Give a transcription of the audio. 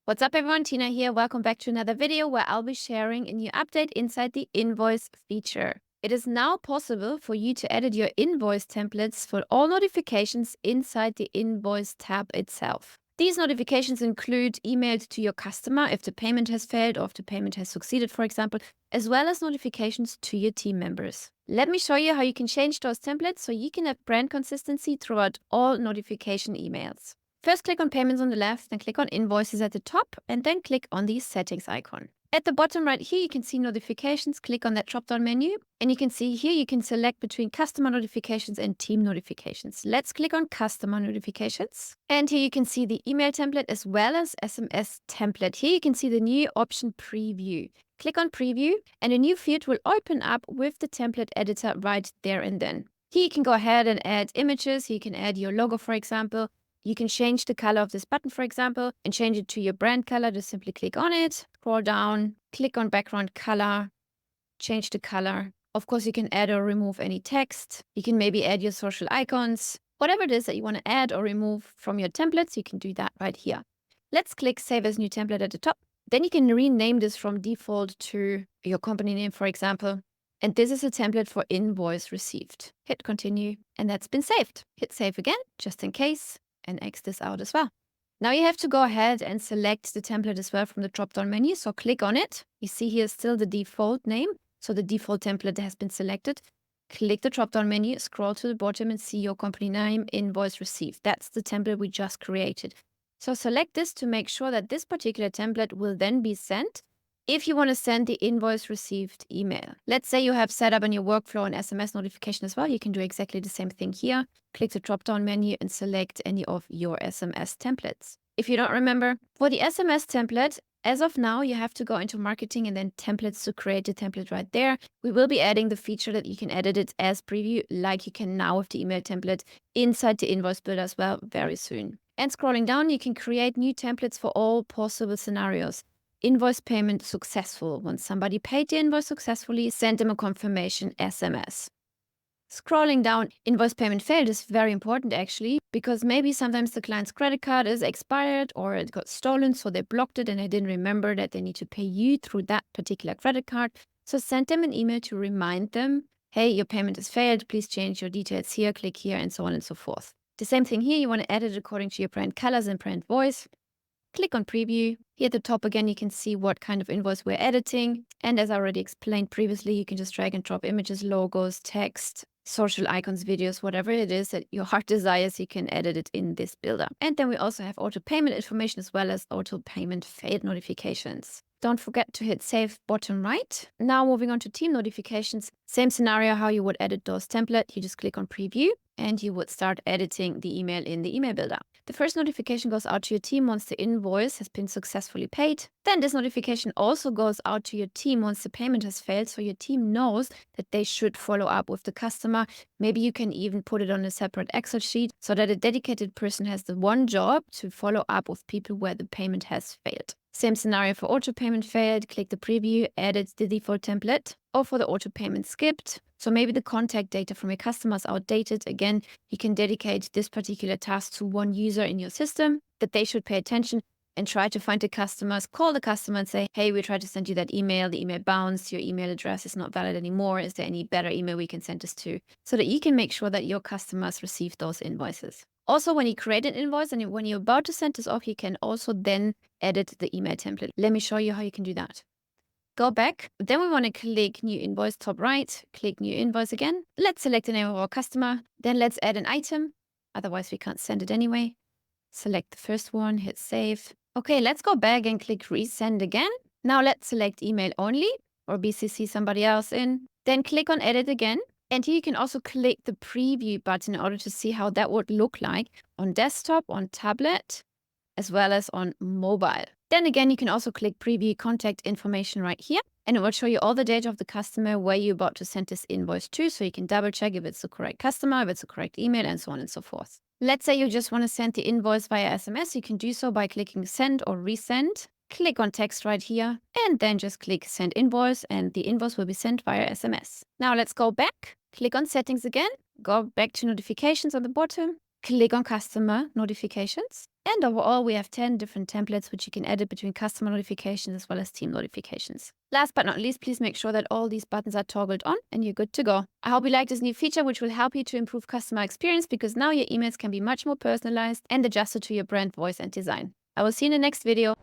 What's up everyone, Tina here. Welcome back to another video where I'll be sharing a new update inside the Invoice feature. It is now possible for you to edit your invoice templates for all notifications inside the Invoice tab itself. These notifications include emails to your customer if the payment has failed or if the payment has succeeded, for example, as well as notifications to your team members. Let me show you how you can change those templates so you can have brand consistency throughout all notification emails. First, click on Payments on the left, then click on Invoices at the top, and then click on the Settings icon. At the bottom right here, you can see Notifications. Click on that drop-down menu, and you can see here you can select between Customer Notifications and Team Notifications. Let's click on Customer Notifications. And here you can see the email template as well as SMS template. Here you can see the new option Preview. Click on Preview, and a new field will open up with the template editor right there and then. Here you can go ahead and add images. You can add your logo, for example. You can change the color of this button, for example, and change it to your brand color. Just simply click on it, scroll down, click on background color, change the color. Of course, you can add or remove any text. You can maybe add your social icons. Whatever it is that you want to add or remove from your templates, you can do that right here. Let's click Save as New Template at the top. Then you can rename this from default to your company name, for example. And this is a template for invoice received. Hit Continue, and that's been saved. Hit Save again, just in case, and X this out as well. Now you have to go ahead and select the template as well from the drop-down menu. So click on it. You see here still the default name. So the default template has been selected. Click the drop-down menu, scroll to the bottom and see your company name, invoice received. That's the template we just created. So select this to make sure that this particular template will then be sent if you want to send the invoice received email. Let's say you have set up in your workflow an SMS notification as well. You can do exactly the same thing here. Click the drop-down menu and select any of your SMS templates. If you don't remember, for the SMS template, as of now, you have to go into marketing and then templates to create the template right there. We will be adding the feature that you can edit it as preview like you can now with the email template inside the invoice builder as well very soon. And scrolling down, you can create new templates for all possible scenarios. Invoice payment successful. Once somebody paid the invoice successfully, send them a confirmation SMS. Scrolling down, invoice payment failed is very important actually, because maybe sometimes the client's credit card is expired or it got stolen, so they blocked it and they didn't remember that they need to pay you through that particular credit card. So send them an email to remind them, hey, your payment has failed, please change your details here, click here, and so on and so forth. The same thing here, you want to edit according to your brand colors and brand voice. Click on Preview. Here at the top again, you can see what kind of invoice we're editing. And as I already explained previously, you can just drag and drop images, logos, text, social icons, videos, whatever it is that your heart desires, you can edit it in this builder. And then we also have auto payment information as well as auto payment failed notifications. Don't forget to hit Save bottom right. Now moving on to team notifications. Same scenario how you would edit those template. You just click on Preview and you would start editing the email in the email builder. The first notification goes out to your team once the invoice has been successfully paid. Then this notification also goes out to your team once the payment has failed, so your team knows that they should follow up with the customer. Maybe you can even put it on a separate Excel sheet so that a dedicated person has the one job to follow up with people where the payment has failed. Same scenario for auto payment failed, click the preview, edit the default template, or for the auto payment skipped. So maybe the contact data from your customer is outdated. Again, you can dedicate this particular task to one user in your system that they should pay attention and try to find the customers, call the customer and say, hey, we tried to send you that email, the email bounced, your email address is not valid anymore. Is there any better email we can send this to? So that you can make sure that your customers receive those invoices. Also, when you create an invoice and when you're about to send this off, you can also then edit the email template. Let me show you how you can do that. Go back. Then we want to click New Invoice top right, click New Invoice again. Let's select the name of our customer. Then let's add an item. Otherwise, we can't send it anyway. Select the first one, hit Save. Okay, let's go back and click Resend again. Now let's select Email Only or BCC somebody else in. Then click on Edit again. And here you can also click the preview button in order to see how that would look like on desktop, on tablet, as well as on mobile. Then again, you can also click preview contact information right here, and it will show you all the data of the customer where you're about to send this invoice to, so you can double check if it's the correct customer, if it's the correct email, and so on and so forth. Let's say you just want to send the invoice via SMS. You can do so by clicking send or resend. Click on text right here and then just click send invoice and the invoice will be sent via SMS. Now let's go back, click on settings again, go back to notifications on the bottom, click on customer notifications. And overall, we have 10 different templates which you can edit between customer notifications as well as team notifications. Last but not least, please make sure that all these buttons are toggled on and you're good to go. I hope you like this new feature, which will help you to improve customer experience because now your emails can be much more personalized and adjusted to your brand voice and design. I will see you in the next video.